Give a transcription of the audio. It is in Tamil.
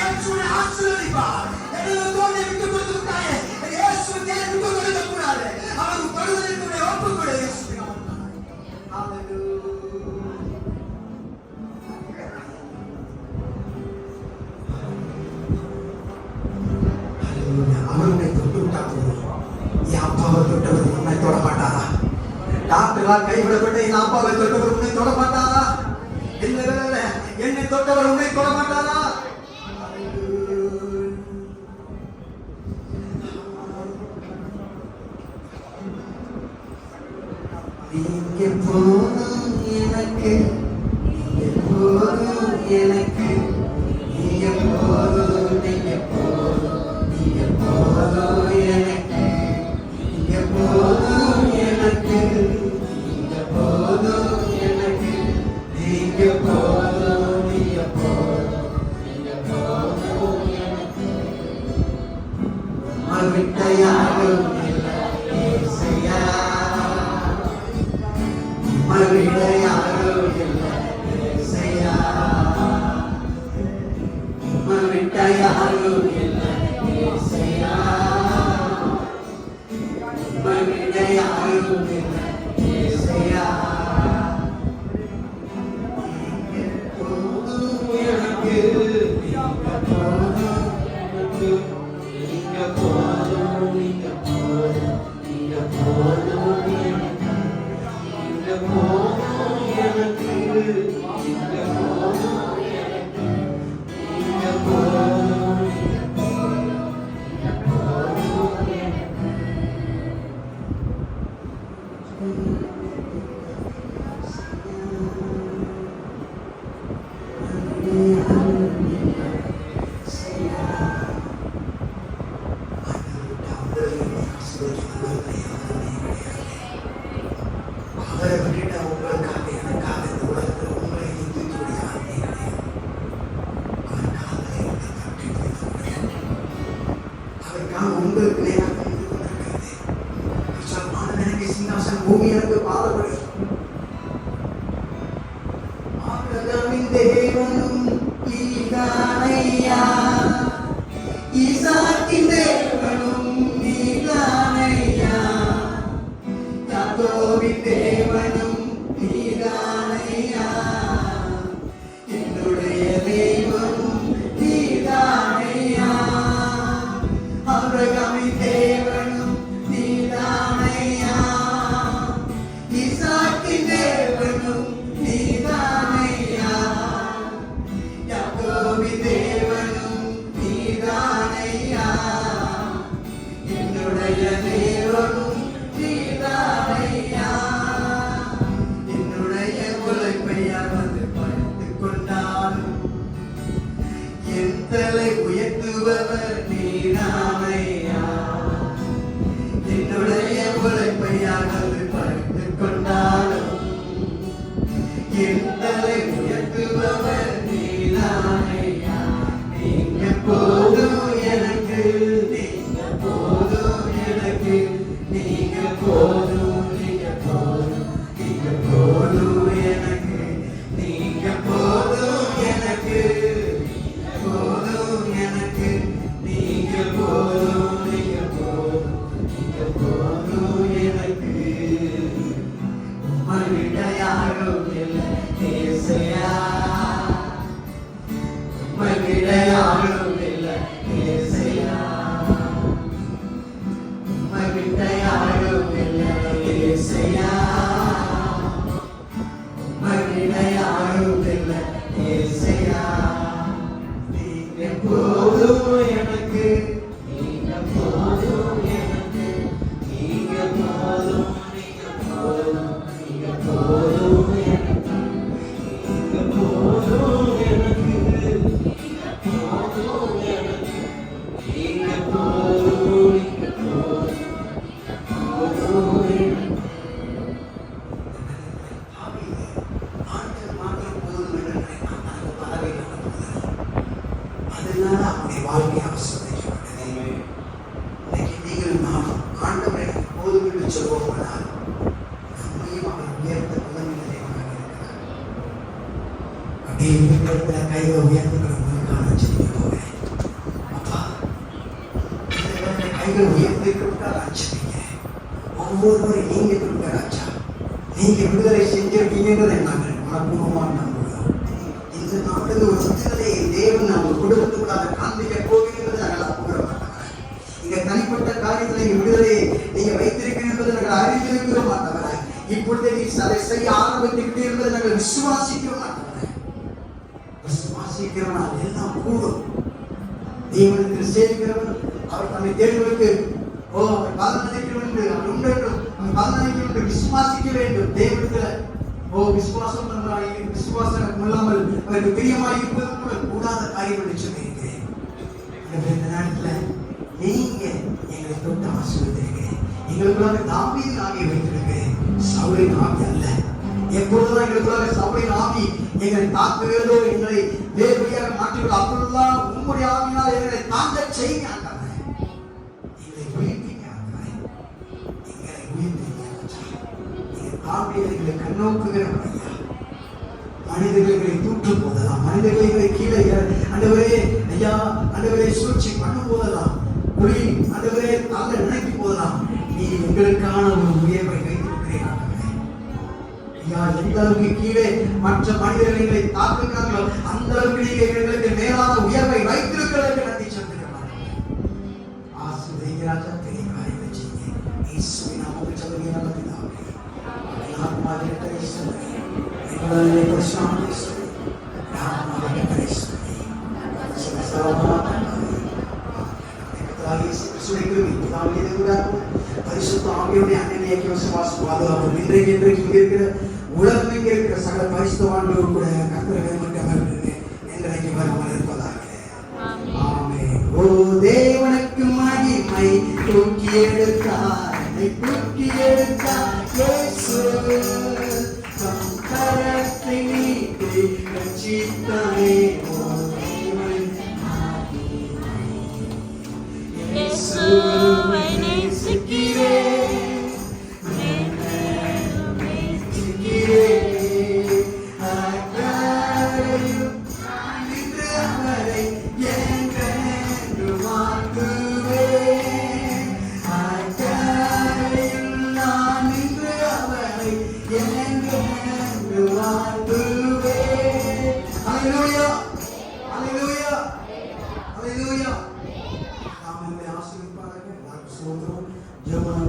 ஆசீர்வதிப்பார். எனது தோல்வியை விட்டுக் கொடுத்து விட்டாயே, இயேசுவின் தேவனை விட்டுக் கொடுக்க கூடாது. அவருக்கு தொடுவதற்கு ஒப்பு கொடு இயேசுவின் நாமத்தினாலே. ஹalleluya. அவருடைய தொட்டு விட்டா போதும். என் அப்பாவை தொட்டவர் உன்னை தொட மாட்டாரா? டாக்டரால் கைவிடப்பட்ட என் அப்பாவை தொட்டவர் உன்னை தொட மாட்டாரா? இல்ல என்னை தொட்டவர் உன்னை தொட மாட்டாரா? நீங்க போதும் எனக்கு, போதும் எனக்கு, நீங்க போதும், நீங்க போதும், நீங்க போதும் எனக்கு, நீங்க போதும் எனக்கு, நீங்க போதும் எனக்கு, நீங்க போதும், நீங்க போதும், நீங்க போதும் எனக்கு. மறுவிட்ட யாரும் இல்லை இயேசுயா, மறுவிட்ட யாரும் இல்லை இயேசுயா, மறுவிட்ட யாரும் இல்லை இயேசுயா, மறுவிட்ட யாரும் இல்லை இயேசுயா. பூமி எனக்கு பாதப்படி ஆபிரகாமின் தேவனும் நீதானையா, ஈசாக்கின் தேவனும் நீதானையா, யாக்கோபின் தேவனும் நீதானையா, என்னுடைய தெய்வமும் நீதானையா, ஆபிரகாமின் தேவனும் நீதானையா, ஈசாக்கின் தேவனும் நீதானையா, யாக்கோபின் தேவனும் நீதானையா, என்னுடைய தேவனும் நீதானையா, என்னுடைய உழைப்பையால் வந்து படுத்துக் கொண்டாலும் என் தலை உயர்த்துபவர் நீதானையா, என்னுடைய உழைப்பையால் வந்து படுத்துக் கொண்டாலும் என் தலை உயர்த்துபவர் நீதானையா, நீங்க போதும் எனக்கு, நீங்க போதும் எனக்கு, நீங்க போதும், நீங்க போதும், நீங்க போதும் எனக்கு, நீங்க போதும் எனக்கு, போதும் எனக்கு, நீங்க போதும், நீங்க போதும், நீங்க போதும் எனக்கு. உம்மைவிட யாரும் இல்லை இயேசுயா, உம்மைவிட யாரும் இல்லை இயேசுயா, உம்மைவிட யாரும் இல்லை இயேசுயா, உம்மைவிட யாரும் இல்லை இயேசுயா. நீங்க போதும் எனக்கு, நீங்க போதும் எனக்கு, நீங்க போதும், நீங்க போதும், நீங்க போதும் எனக்கு, நீங்க போதும் எனக்கு, நீங்க போதும் எனக்கு, நீங்க போதும், நீங்க போதும், போதும் எனக்கு. ஆண்டவர் மாத்திரம் போதும் என்று நினைத்தான். அந்த பதவி நடந்தது. அதனால அவனுடைய வாழ்க்கை ஆசீர்வதிக்கப்பட்டது. இன்னைக்கு நீங்கள் நாம் ஆண்டவரை போதும் என்று சொல்வோமானால் நம்மையும் அவர் உயர்த்த பதவிகளை இருக்கிறார். அப்படியே கையை உயர்த்துக்கிற உங்களுக்கான செய்தி போகிறேன். நீங்கள் உயர்ந்திருக்கிற ராஜ்யம் ஒவ்வொருவரும் நீங்க கொடுக்க ராஜா, நீங்க விடுதலை செஞ்சிருக்கீங்கன்றதை நாங்கள் மனப்பூர்வமாக நம்புகிறோம். இந்த நாட்டில் ஒரு விடுதலையை தேவன் நம்ம குடும்பத்துக்குள்ளாக காண்பிக்க போகிறது நாங்கள் நம்புகிறோம். இங்க தனிப்பட்ட காரியத்தில் விடுதலையை நீங்க வைத்திருக்கிறீர்கள் என்பதை நாங்கள் அறிந்திருக்கிறோம் மாட்டவரை. இப்பொழுதே நீ அதை செய்ய ஆரம்பித்துக்கிட்டே என்பதை நாங்கள் விசுவாசிக்கிறோம் மாட்டவரை. விசுவாசிக்கிறவனால் எல்லாம் கூடும். தேவனுக்கு சேவிக்கிறவன் அவர் தன்னை தேடுவதற்கு அவர் பலனளிக்க வேண்டும், அவர் உண்டு அவர் பலனளிக்க வேண்டும், விசுவாசிக்க வேண்டும். தேவனுக்கு விசுவாசம் விசுவாசம் இல்லாமல் அவருக்கு பிரியமாய் இருப்பது கூட கூடாத காரியம் என்று சொல்லியிருக்கிறேன். இந்த நேரத்தில் நீங்க எங்களை தொட்டு ஆசீர்வதிக்கிறீர்கள். எங்களுக்குள்ளாக தாவீதின் ஆவியை வைத்திருக்கிறேன், சவுலின் ஆவி அல்ல. எப்பொழுதுதான் எங்களுக்குள்ளாக சவுலின் ஆவி எங்களை தாக்குகிறதோ, எங்களை வேறுபடியாக மாற்றுகிறதோ, அப்பொழுதுதான் உங்களுடைய ஆவியினால் எங்களை தாங்க செய்ய ஆண்டவரே. எங்களை உயிர்ப்பீங்க ஆண்டவரே, எங்களை உயிர்ப்பீங்க. நீங்கள் தாவீதை எங்களை கண்ணோக்குகிறவர் ஐயா. மனிதர்களை தூற்று போதலாம், மனிதர்களை கீழே ஆண்டவரே ஐயா, ஆண்டவரே சூழ்ச்சி பண்ணும் போதெல்லாம், புலி ஆண்டவரே தள்ள நினைக்கும் போதெல்லாம் நீ எங்களுக்கான ஒரு உயர்வை வைத்திருக்கிறேன் ஆண்டவரே. ஐயா, எந்த அளவுக்கு கீழே மற்ற மனிதர்களை தாக்குகிறார்களோ அந்த அளவுக்கு நீங்க எங்களுக்கு மேலான உயர்வை வைத்திருக்கிறதற்கு நன்றி சொல்லுகிறேன். ஆசீர்வதிங்க ராஜா, பெரிய காரியங்களை செய்யுங்க. இயேசுவின் நாமத்தில் சொல்லுங்க நல்ல பிதாவே. ஆத்மாவிலே கரிசனை எங்களை பிரசாந்தி செய்யுங்க. ஆத்மாவிலே கரிசனை சகலமான பரிசுத்த ஆவியோட அன்னைக்கு விசுவாசம் பாதுகாப்பு இன்றைக்கு இங்க இருக்கிற உலகம் இங்க இருக்கிற சகல பரிசுத்தவான்களோடு கூட கர்த்தர்கள் மட்டும் இன்றைக்கு வராமல் இருப்பதாக. ஆமென். ஓ தேவனுக்கு மகிமை, தூக்கி எடுத்தார், தூக்கி எடுத்தார் இயேசு, தம் கரத்தை நீட்டி ரட்சித்தாரே.